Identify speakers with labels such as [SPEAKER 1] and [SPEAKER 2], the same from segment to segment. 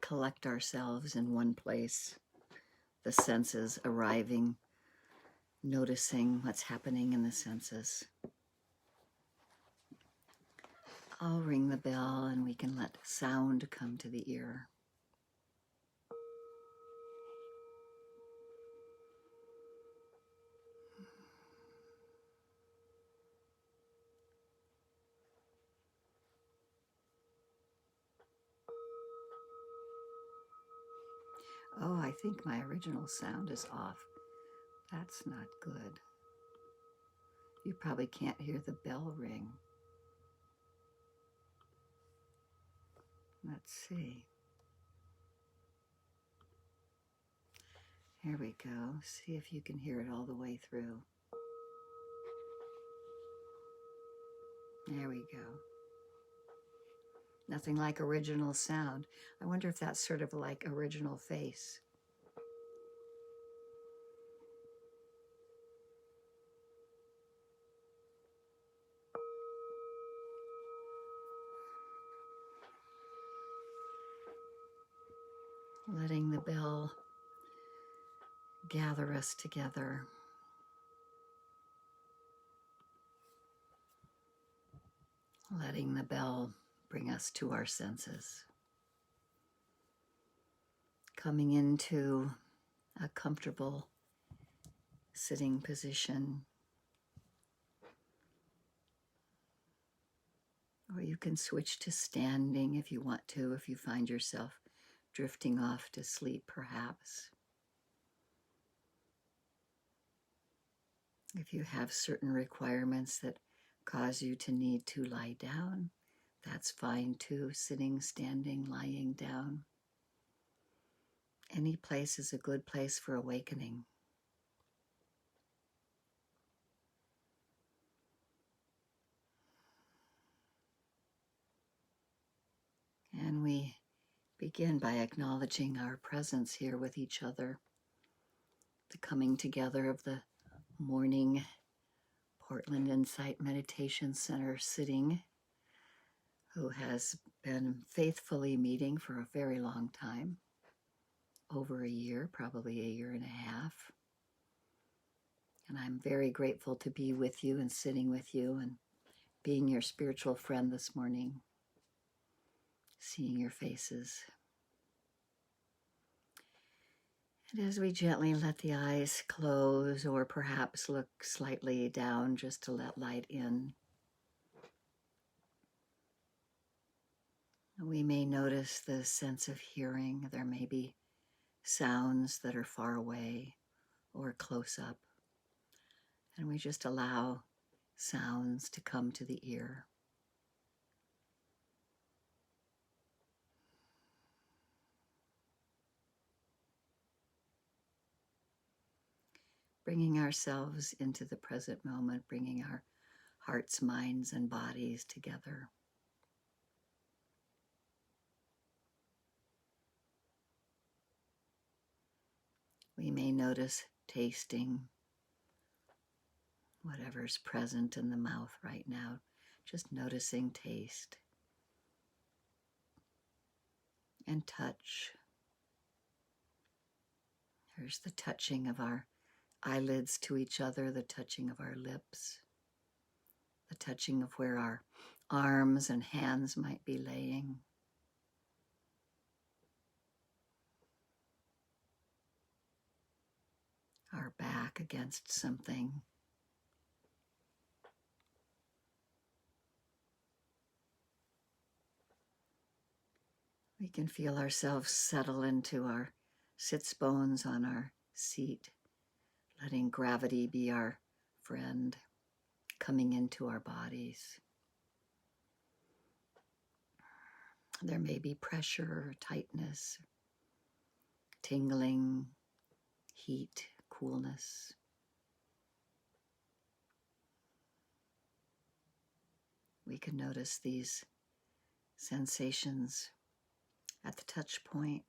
[SPEAKER 1] collect ourselves in one place, the senses arriving, noticing what's happening in the senses. I'll ring the bell and we can let sound come to the ear. Oh, I think my original sound is off. That's not good. You probably can't hear the bell ring. Let's see. Here we go. See if you can hear it all the way through. There we go. Nothing like original sound. I wonder if that's sort of like original face. Letting the bell gather us together. Letting the bell bring us to our senses. Coming into a comfortable sitting position. Or you can switch to standing if you want to, if you find yourself drifting off to sleep, perhaps. If you have certain requirements that cause you to need to lie down, that's fine too, sitting, standing, lying down. Any place is a good place for awakening. And we begin by acknowledging our presence here with each other, the coming together of the morning Portland Insight Meditation Center sitting, who has been faithfully meeting for a very long time, over a year, probably a year and a half. And I'm very grateful to be with you and sitting with you and being your spiritual friend this morning, seeing your faces. And as we gently let the eyes close or perhaps look slightly down just to let light in, we may notice the sense of hearing. There may be sounds that are far away or close up. And we just allow sounds to come to the ear. Bringing ourselves into the present moment, bringing our hearts, minds, and bodies together. We may notice tasting whatever's present in the mouth right now, just noticing taste and touch. There's the touching of our eyelids to each other, the touching of our lips, the touching of where our arms and hands might be laying. Our back against something. We can feel ourselves settle into our sits bones on our seat, letting gravity be our friend, coming into our bodies. There may be pressure, tightness, tingling, heat, coolness. We can notice these sensations at the touch point.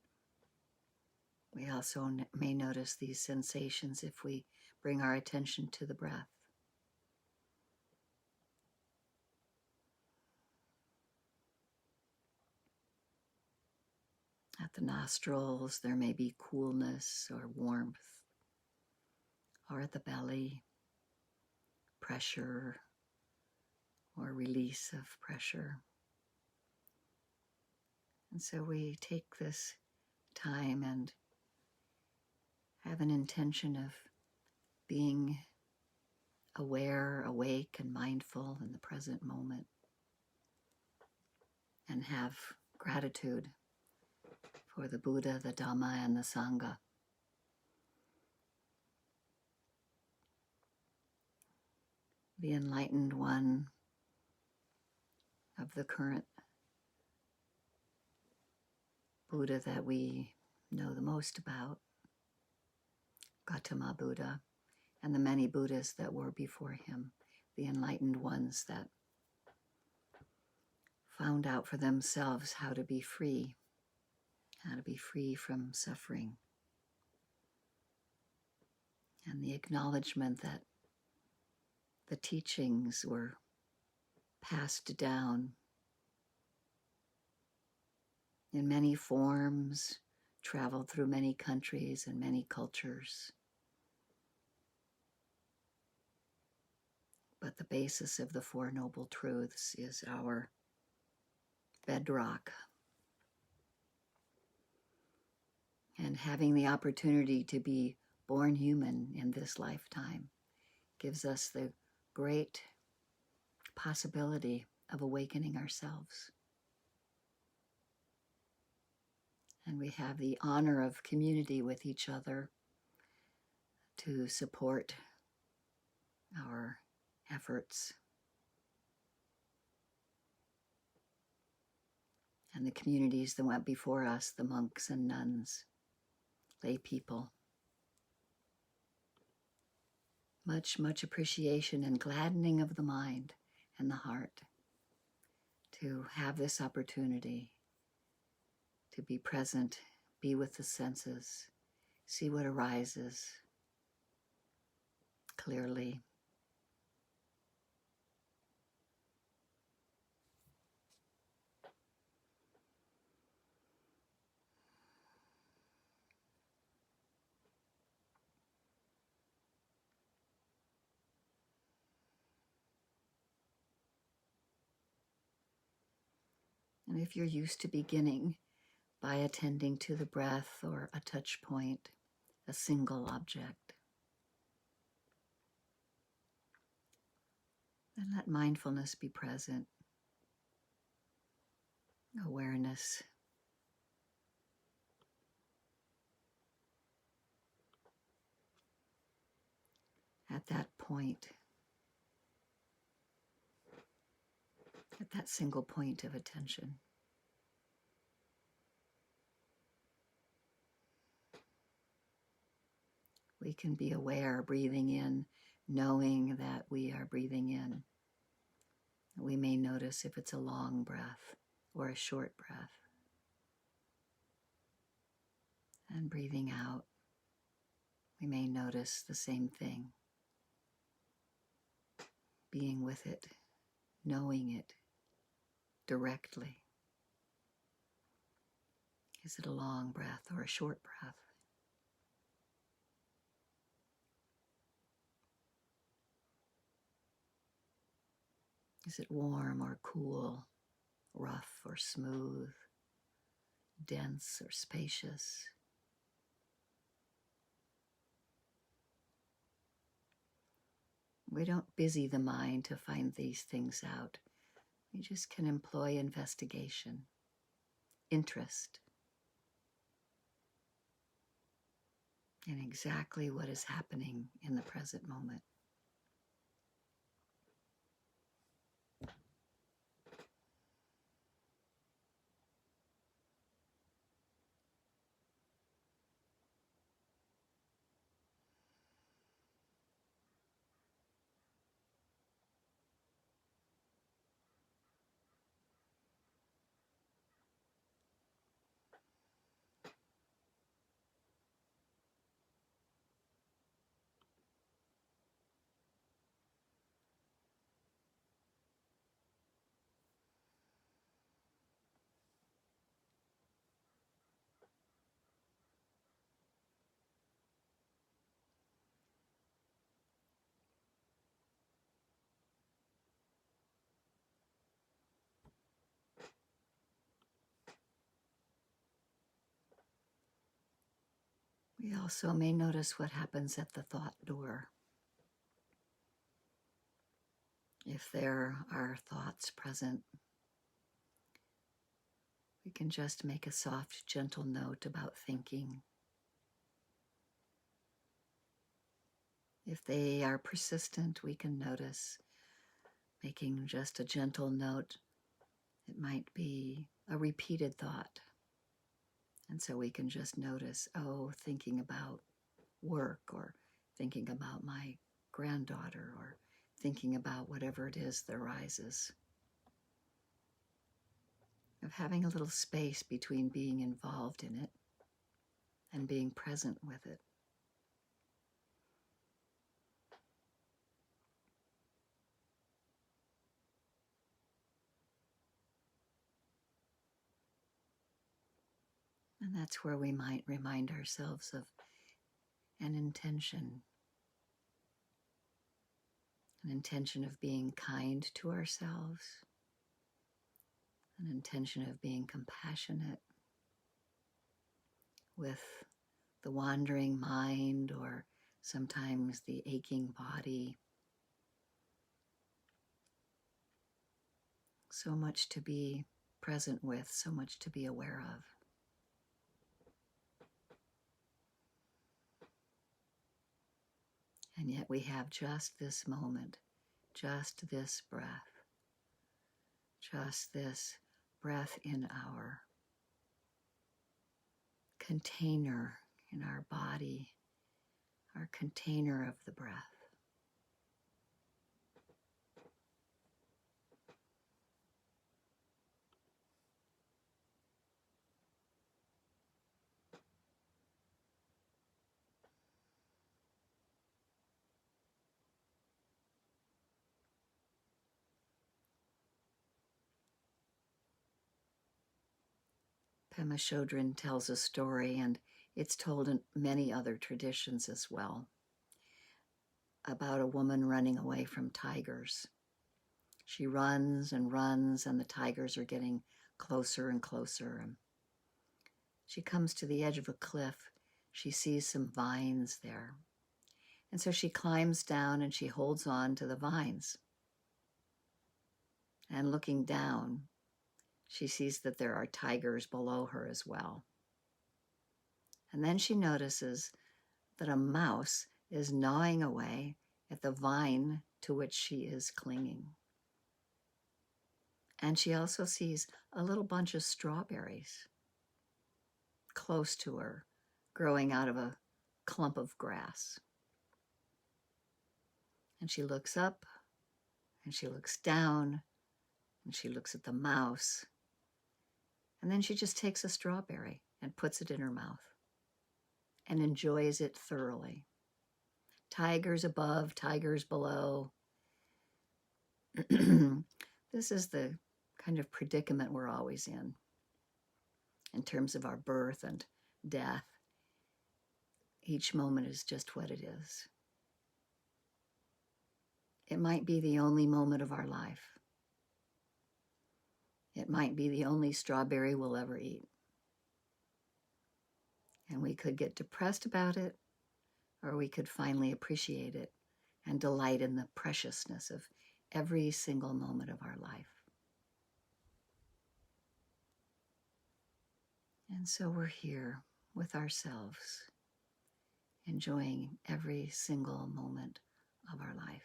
[SPEAKER 1] We also may notice these sensations if we bring our attention to the breath. At the nostrils, there may be coolness or warmth, or at the belly, pressure or release of pressure. And so we take this time and have an intention of being aware, awake, and mindful in the present moment, and have gratitude for the Buddha, the Dhamma, and the Sangha. The enlightened one of the current Buddha that we know the most about, Gautama Buddha, and the many Buddhas that were before him, the enlightened ones that found out for themselves how to be free from suffering. And the acknowledgement that the teachings were passed down in many forms, traveled through many countries and many cultures. But the basis of the Four Noble Truths is our bedrock. And having the opportunity to be born human in this lifetime gives us the great possibility of awakening ourselves. And we have the honor of community with each other to support our efforts. And the communities that went before us, the monks and nuns, lay people. Much, much appreciation and gladdening of the mind and the heart to have this opportunity to be present, be with the senses, see what arises clearly. And if you're used to beginning by attending to the breath or a touch point, a single object, then let mindfulness be present, awareness. At that point, at that single point of attention. We can be aware, breathing in, knowing that we are breathing in. We may notice if it's a long breath or a short breath. And breathing out, we may notice the same thing. Being with it, knowing it directly. Is it a long breath or a short breath? Is it warm or cool, rough or smooth, dense or spacious? We don't busy the mind to find these things out. We just can employ investigation, interest in exactly what is happening in the present moment. We also may notice what happens at the thought door. If there are thoughts present, we can just make a soft, gentle note about thinking. If they are persistent, we can notice making just a gentle note. It might be a repeated thought. And so we can just notice, oh, thinking about work, or thinking about my granddaughter, or thinking about whatever it is that arises. Of having a little space between being involved in it and being present with it. And that's where we might remind ourselves of an intention of being kind to ourselves, an intention of being compassionate with the wandering mind or sometimes the aching body. So much to be present with, so much to be aware of. And yet we have just this moment, just this breath in our container in our body, our container of the breath. Pema Chodron tells a story, and it's told in many other traditions as well, about a woman running away from tigers. She runs and runs, and the tigers are getting closer and closer. And she comes to the edge of a cliff. She sees some vines there. And so she climbs down and she holds on to the vines. And looking down, she sees that there are tigers below her as well. And then she notices that a mouse is gnawing away at the vine to which she is clinging. And she also sees a little bunch of strawberries close to her, growing out of a clump of grass. And she looks up, and she looks down, and she looks at the mouse. And then she just takes a strawberry and puts it in her mouth and enjoys it thoroughly. Tigers above, tigers below. This is the kind of predicament we're always in terms of our birth and death. Each moment is just what it is. It might be the only moment of our life. It might be the only strawberry we'll ever eat. And we could get depressed about it, or we could finally appreciate it and delight in the preciousness of every single moment of our life. And so we're here with ourselves, enjoying every single moment of our life.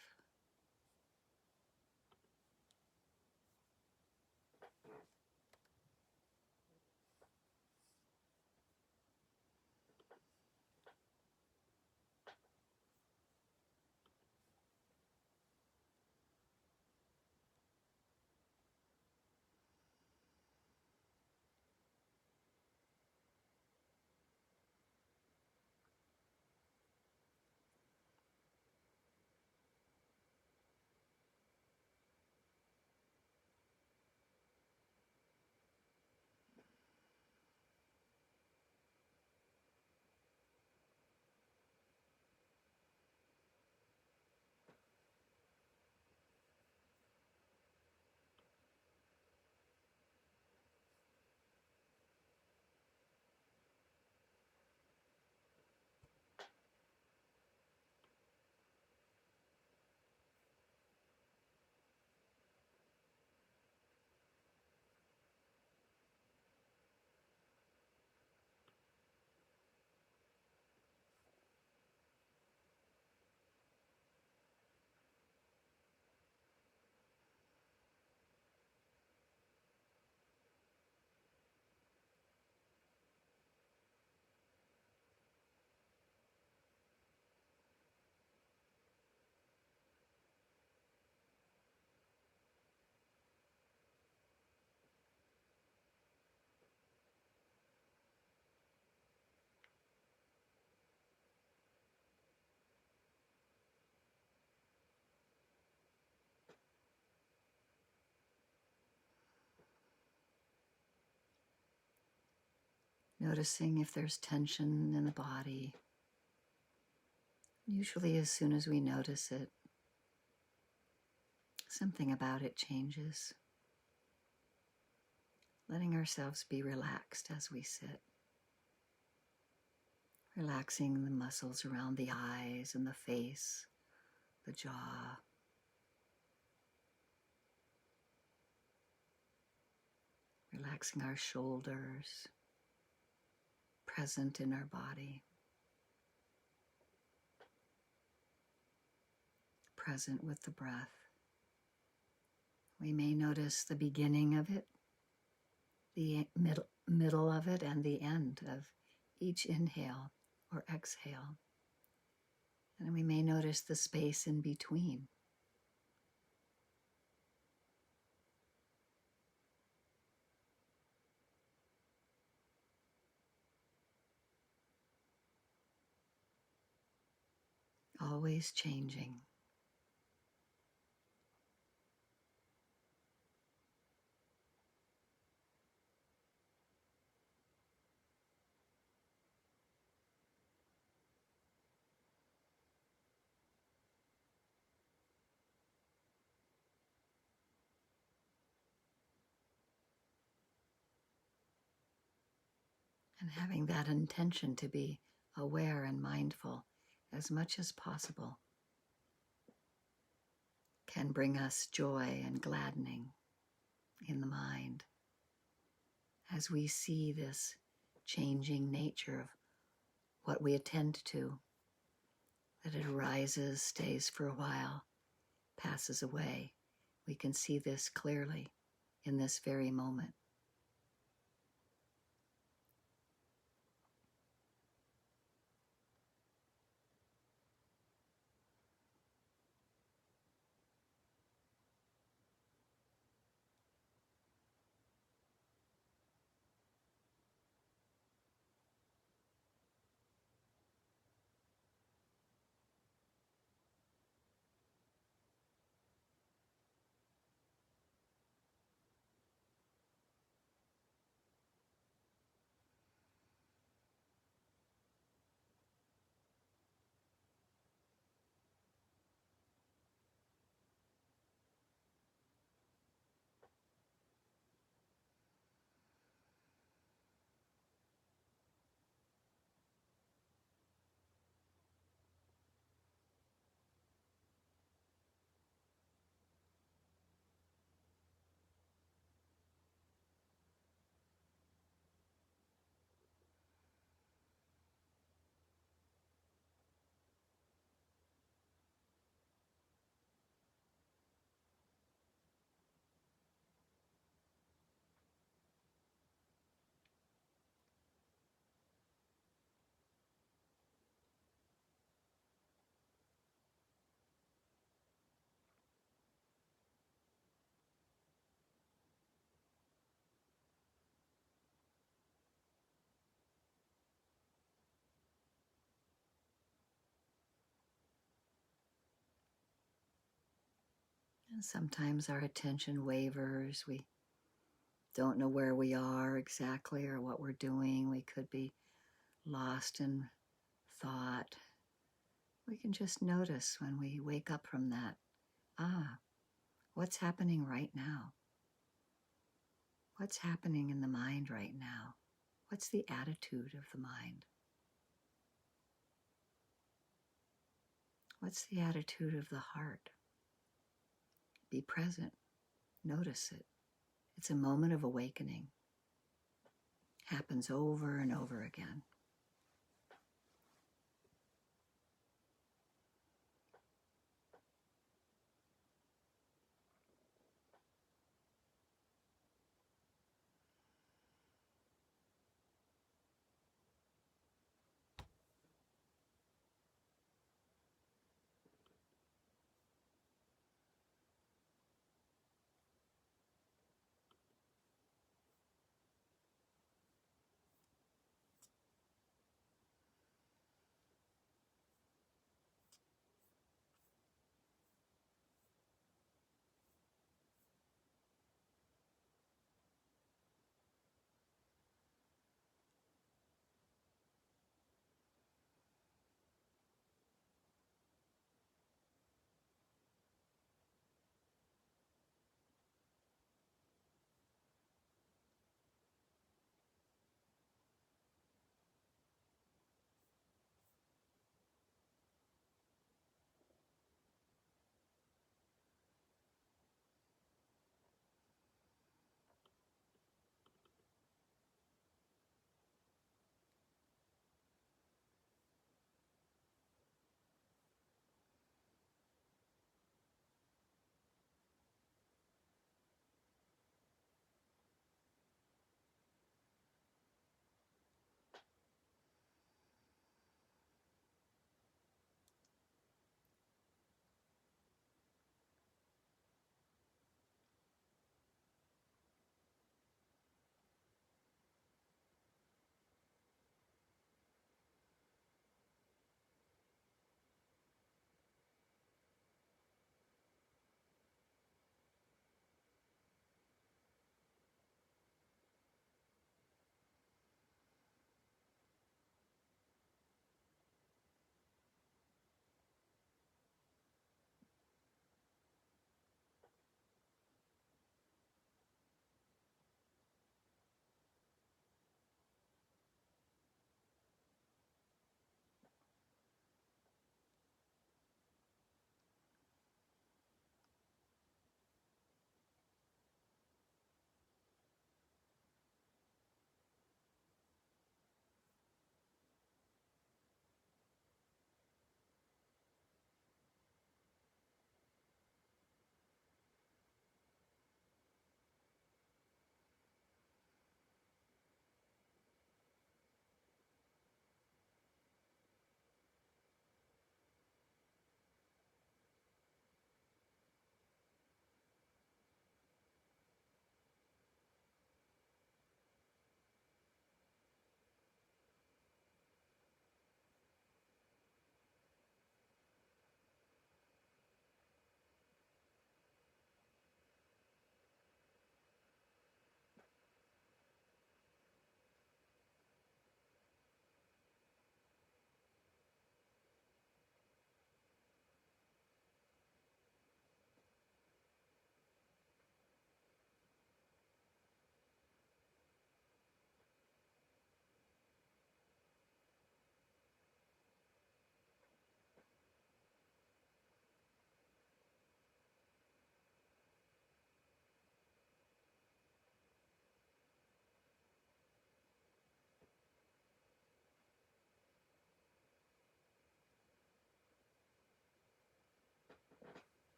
[SPEAKER 1] noticing if there's tension in the body. Usually as soon as we notice it, something about it changes. Letting ourselves be relaxed as we sit. Relaxing the muscles around the eyes and the face, the jaw. Relaxing our shoulders, present in our body. Present with the breath. We may notice the beginning of it, the middle of it, and the end of each inhale or exhale. And we may notice the space in between. Always changing. And having that intention to be aware and mindful as much as possible can bring us joy and gladdening in the mind as we see this changing nature of what we attend to, that it arises, stays for a while, passes away. We can see this clearly in this very moment. And sometimes our attention wavers. We don't know where we are exactly or what we're doing. We could be lost in thought. We can just notice when we wake up from that, what's happening right now? What's happening in the mind right now? What's the attitude of the mind? What's the attitude of the heart? Be present. Notice it. It's a moment of awakening. Happens over and over again.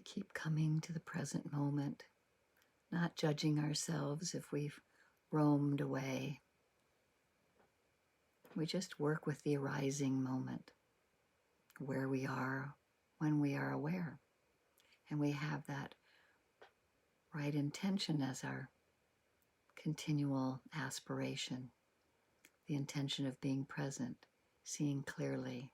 [SPEAKER 1] keep coming to the present moment, not judging ourselves if we've roamed away. We just work with the arising moment, where we are when we are aware. And we have that right intention as our continual aspiration, the intention of being present, seeing clearly.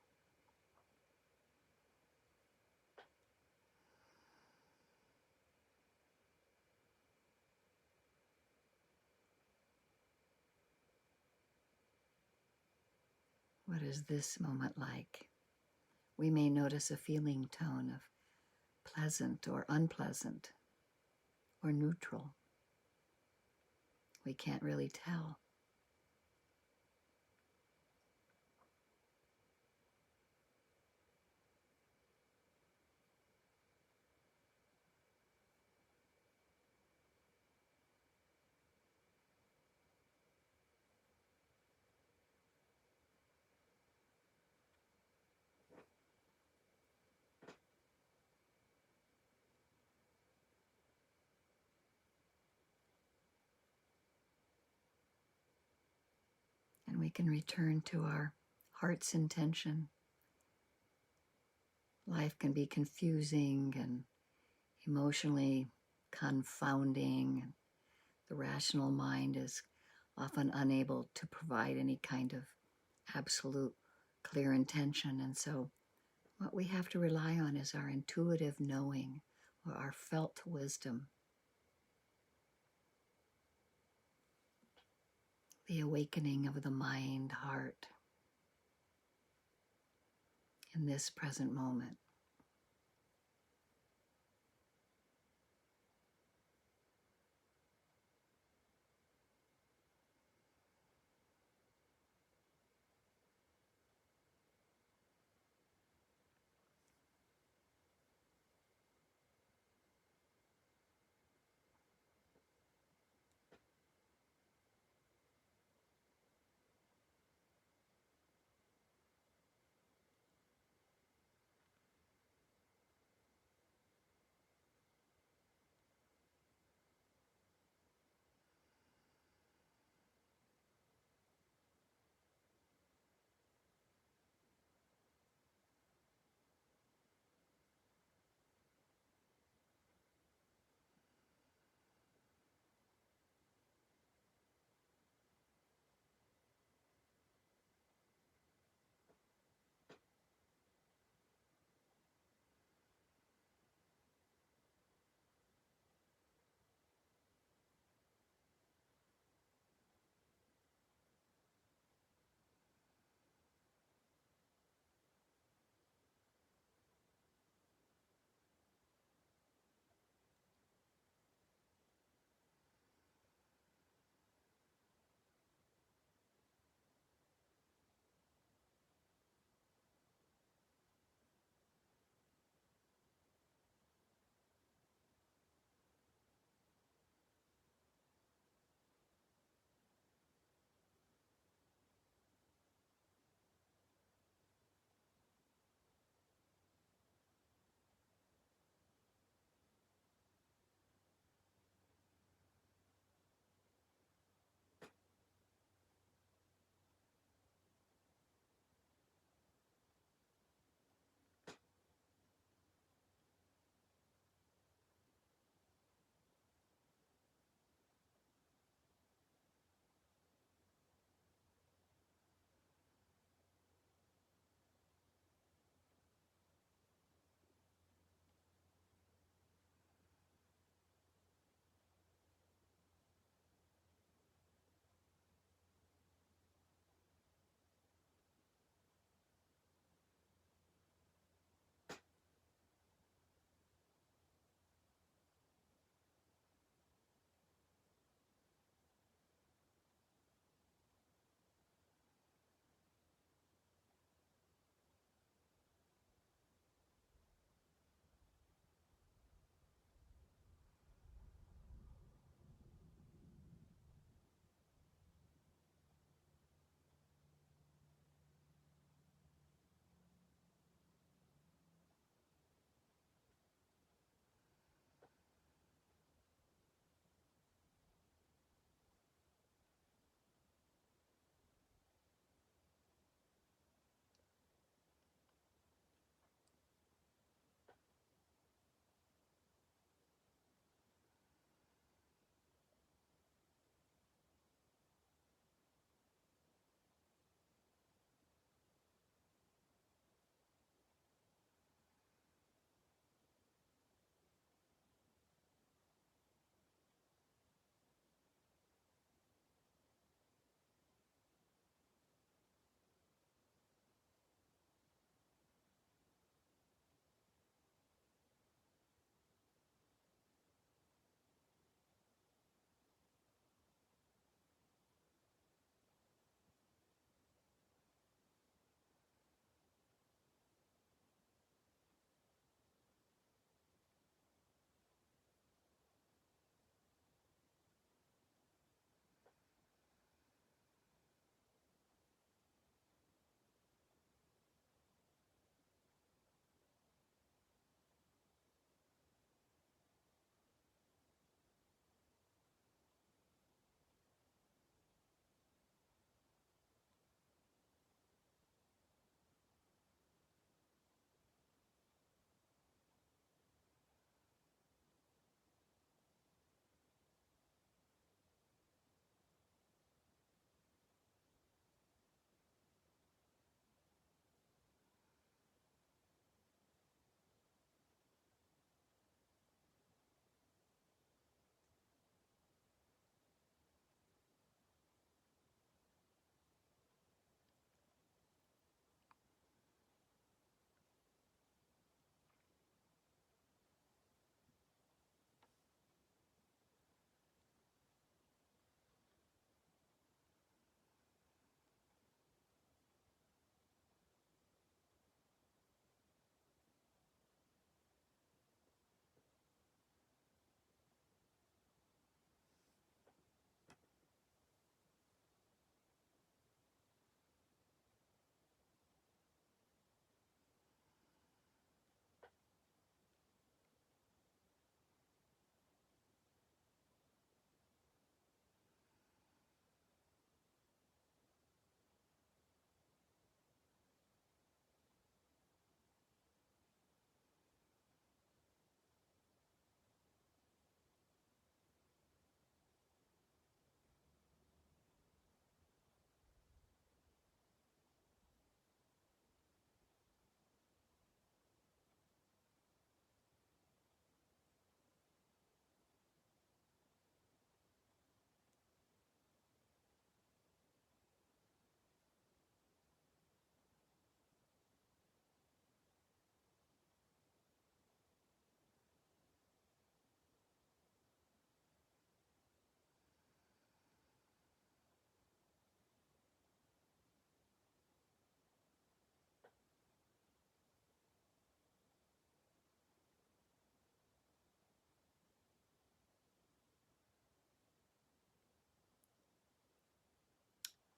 [SPEAKER 1] What is this moment like? We may notice a feeling tone of pleasant or unpleasant or neutral. We can't really tell. And we can return to our heart's intention. Life can be confusing and emotionally confounding. The rational mind is often unable to provide any kind of absolute clear intention. And so what we have to rely on is our intuitive knowing or our felt wisdom, the awakening of the mind, heart in this present moment.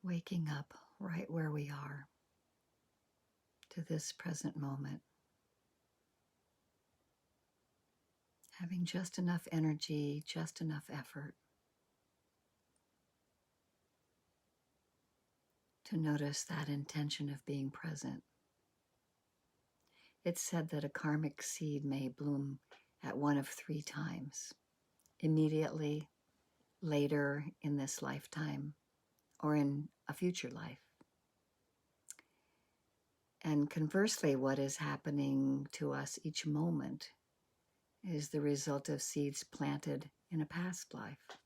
[SPEAKER 1] waking up right where we are to this present moment, having just enough energy, just enough effort to notice that intention of being present. It's said that a karmic seed may bloom at one of 3 times: immediately, later in this lifetime, or in a future life. And conversely, what is happening to us each moment is the result of seeds planted in a past life,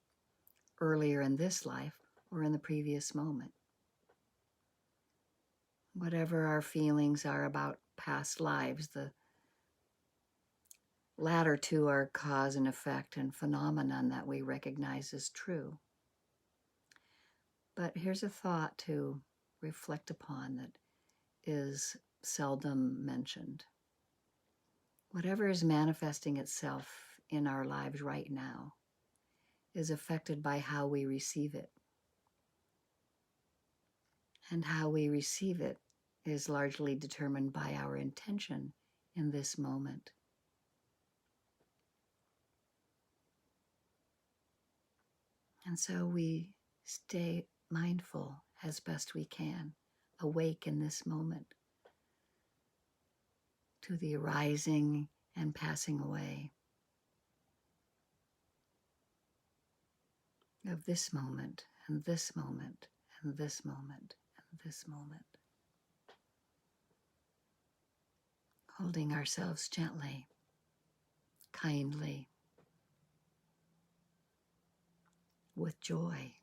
[SPEAKER 1] earlier in this life, or in the previous moment. Whatever our feelings are about past lives, the latter 2 are cause and effect and phenomenon that we recognize as true. But here's a thought to reflect upon that is seldom mentioned. Whatever is manifesting itself in our lives right now is affected by how we receive it. And how we receive it is largely determined by our intention in this moment. And so we stay mindful as best we can, awake in this moment to the arising and passing away of this moment, and this moment, and this moment, and this moment. Holding ourselves gently, kindly, with joy.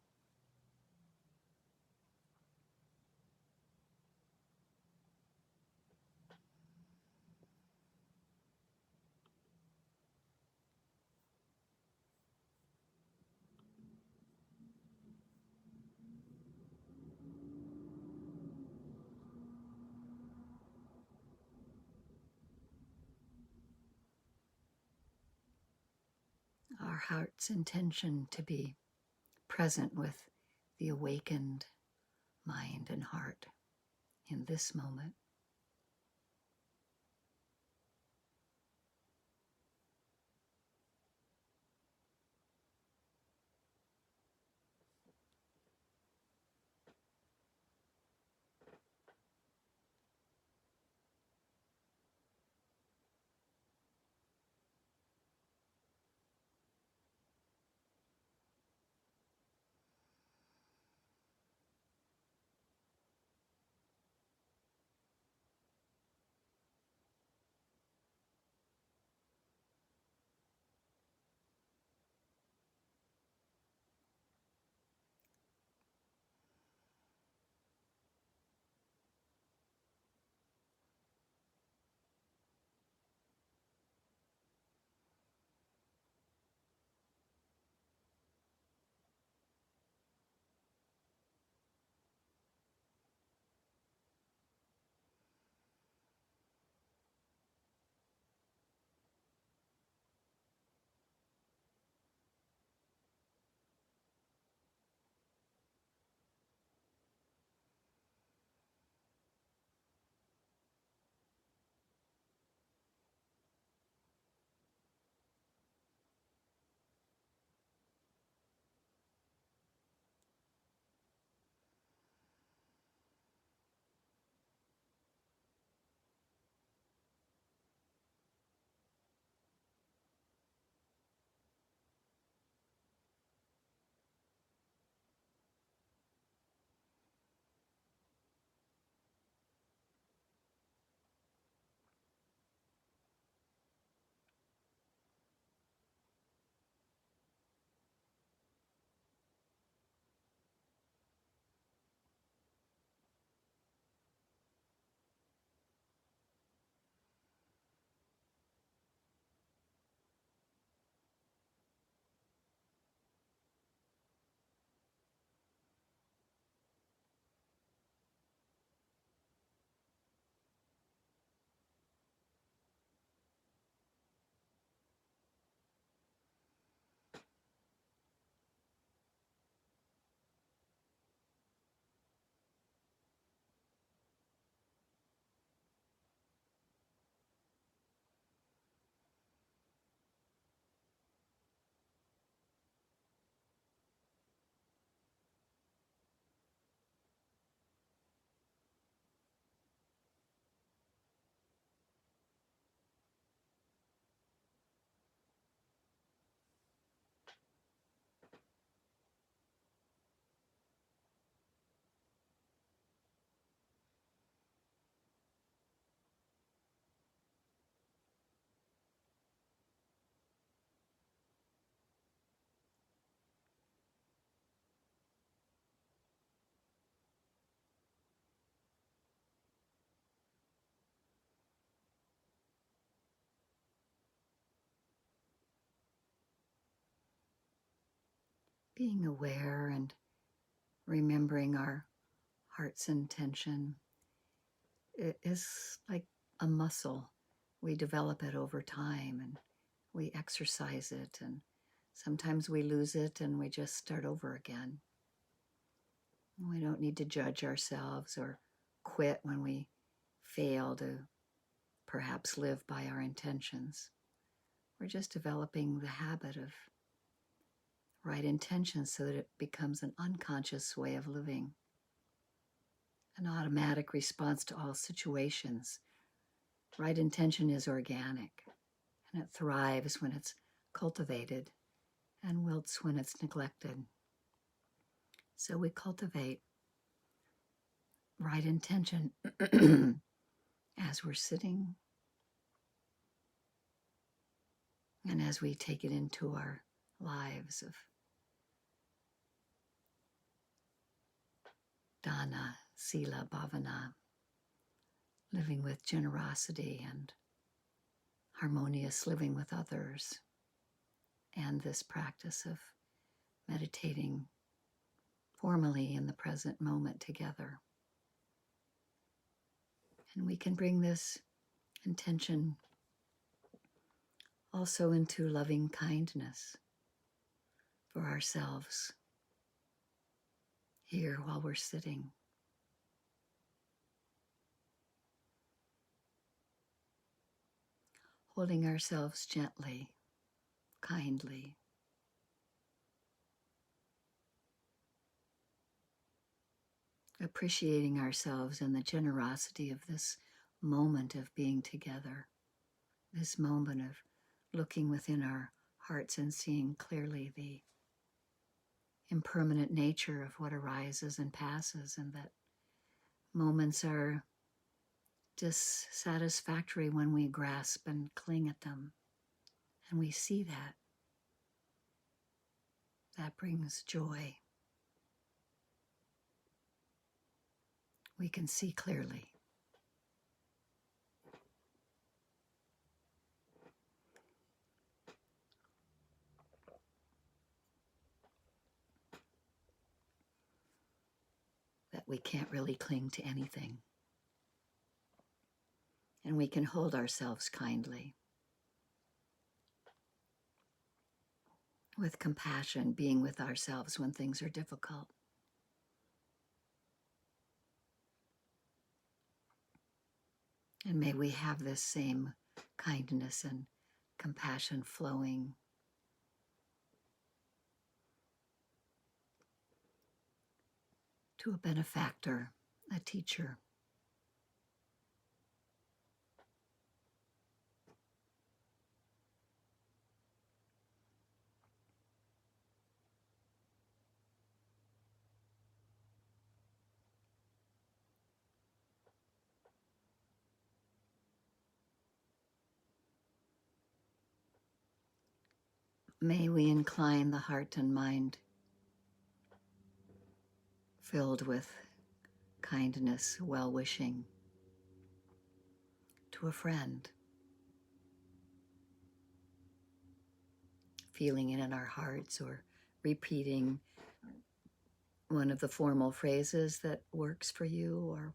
[SPEAKER 1] Our heart's intention to be present with the awakened mind and heart in this moment. being aware and remembering our heart's intention. It is like a muscle. We develop it over time and we exercise it, and sometimes we lose it and we just start over again. We don't need to judge ourselves or quit when we fail to perhaps live by our intentions. We're just developing the habit of right intentions so that it becomes an unconscious way of living, an automatic response to all situations. Right intention is organic, and it thrives when it's cultivated and wilts when it's neglected. So we cultivate right intention as we're sitting and as we take it into our lives of dana, sila, bhavana, living with generosity and harmonious living with others, and this practice of meditating formally in the present moment together. And we can bring this intention also into loving kindness for ourselves here while we're sitting. Holding ourselves gently, kindly. Appreciating ourselves and the generosity of this moment of being together, this moment of looking within our hearts and seeing clearly the impermanent nature of what arises and passes, and that moments are dissatisfactory when we grasp and cling at them. And we see that. That brings joy. We can see clearly. That we can't really cling to anything. And we can hold ourselves kindly. With compassion, being with ourselves when things are difficult. And may we have this same kindness and compassion flowing to a benefactor, a teacher. May we incline the heart and mind filled with kindness, well-wishing to a friend, feeling it in our hearts or repeating one of the formal phrases that works for you, or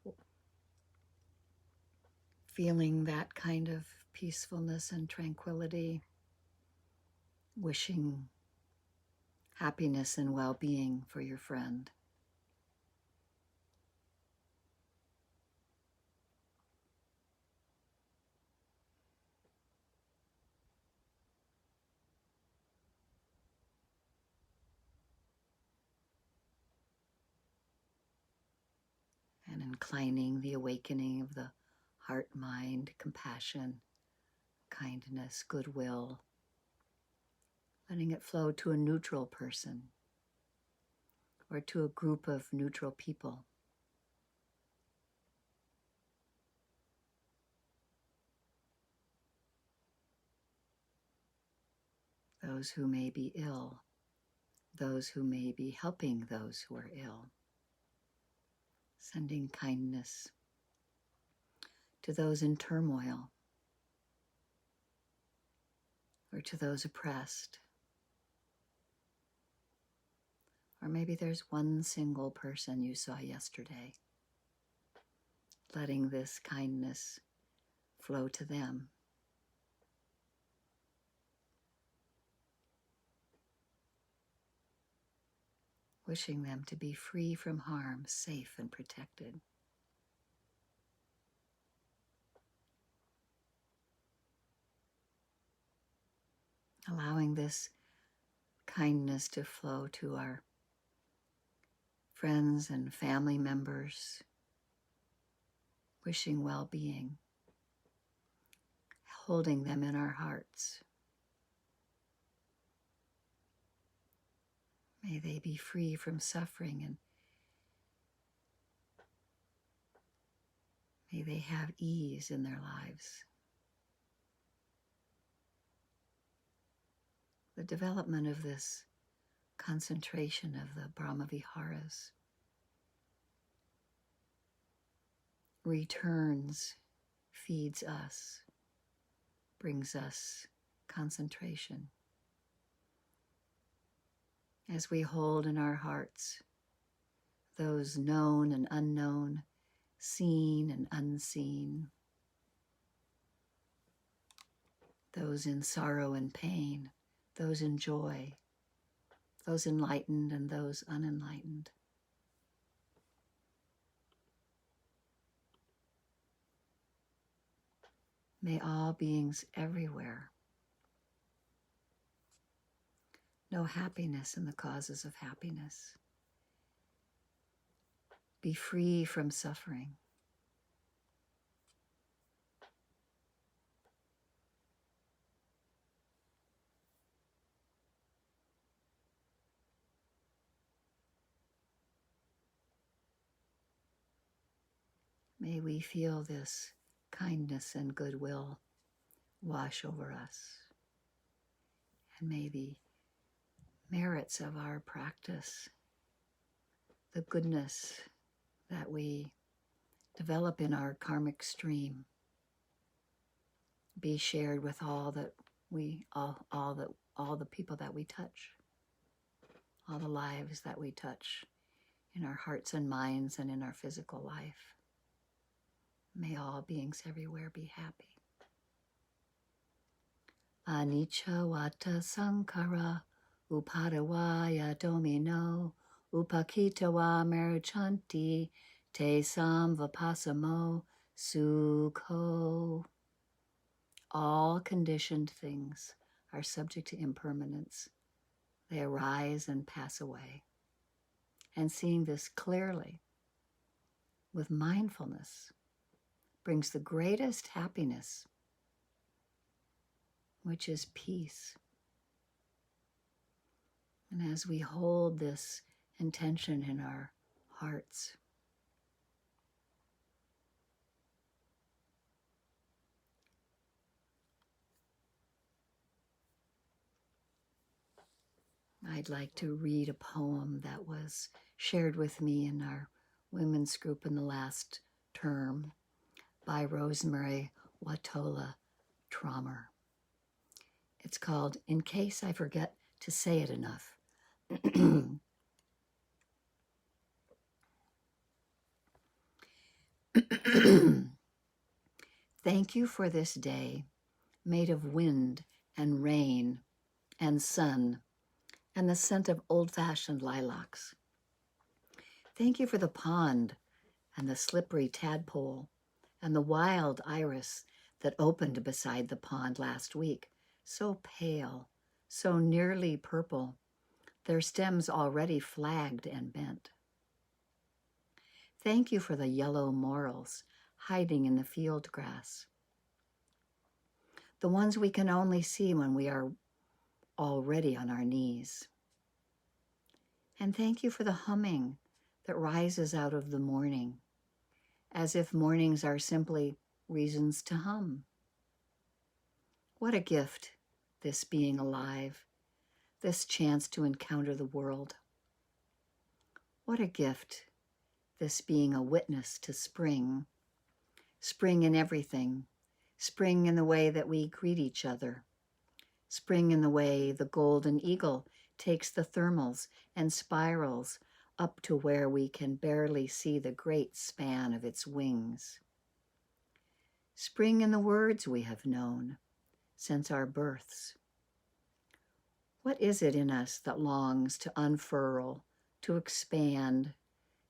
[SPEAKER 1] feeling that kind of peacefulness and tranquility, wishing happiness and well-being for your friend. And inclining the awakening of the heart, mind, compassion, kindness, goodwill, letting it flow to a neutral person or to a group of neutral people. Those who may be ill, those who may be helping those who are ill, sending kindness to those in turmoil or to those oppressed, Or maybe there's one single person you saw yesterday, letting this kindness flow to them. Wishing them to be free from harm, safe and protected. Allowing this kindness to flow to our friends and family members, wishing well-being, holding them in our hearts. May they be free from suffering, and may they have ease in their lives. The development of this concentration of the Brahmaviharas returns, feeds us, brings us concentration. As we hold in our hearts those known and unknown, seen and unseen, those in sorrow and pain, those in joy, those enlightened and those unenlightened. May all beings everywhere know happiness and the causes of happiness. Be free from suffering. May we feel this kindness and goodwill wash over us. And may the merits of our practice, the goodness that we develop in our karmic stream, be shared with all the people that we touch, all the lives that we touch in our hearts and minds and in our physical life. May all beings everywhere be happy. Anicca vata sankhara upadavaya domino upakitawa merchanti te samvapasamo sukho. All conditioned things are subject to impermanence. They arise and pass away. And seeing this clearly with mindfulness brings the greatest happiness, which is peace. And as we hold this intention in our hearts, I'd like to read a poem that was shared with me in our women's group in the last term by Rosemary Watola Trommer. It's called In Case I Forget to Say It Enough. Thank you for this day, made of wind and rain and sun and the scent of old-fashioned lilacs. Thank you for the pond and the slippery tadpole and the wild iris that opened beside the pond last week, so pale, so nearly purple, their stems already flagged and bent. Thank you for the yellow morels hiding in the field grass, the ones we can only see when we are already on our knees. And thank you for the humming that rises out of the morning, as if mornings are simply reasons to hum. What a gift, this being alive, this chance to encounter the world. What a gift, this being a witness to spring. Spring in everything, spring in the way that we greet each other, spring in the way the golden eagle takes the thermals and spirals up to where we can barely see the great span of its wings. Spring in the words we have known since our births. What is it in us that longs to unfurl, to expand,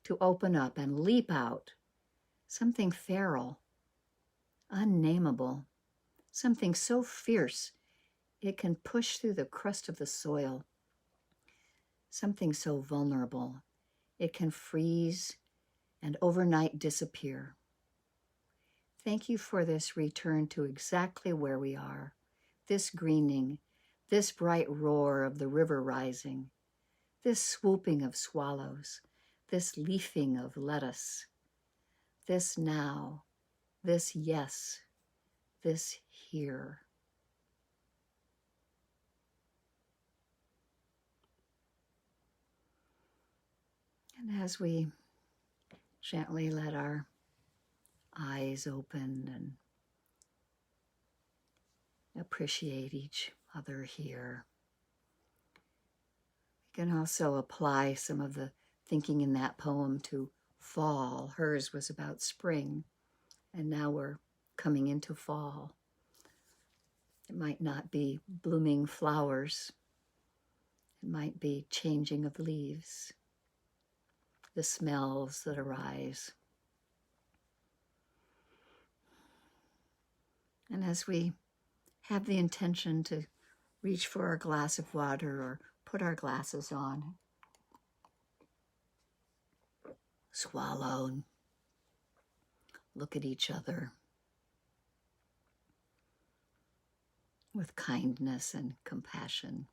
[SPEAKER 1] to open up and leap out? Something feral, unnameable, something so fierce it can push through the crust of the soil, something so vulnerable it can freeze and overnight disappear. Thank you for this return to exactly where we are, this greening, this bright roar of the river rising, this swooping of swallows, this leafing of lettuce, this now, this yes, this here. And as we gently let our eyes open and appreciate each other here, we can also apply some of the thinking in that poem to fall. Hers was about spring, and now we're coming into fall. It might not be blooming flowers. It might be changing of leaves, the smells that arise. And as we have the intention to reach for our glass of water or put our glasses on, swallow and look at each other with kindness and compassion.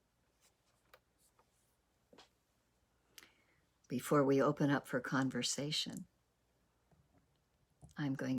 [SPEAKER 1] Before we open up for conversation, I'm going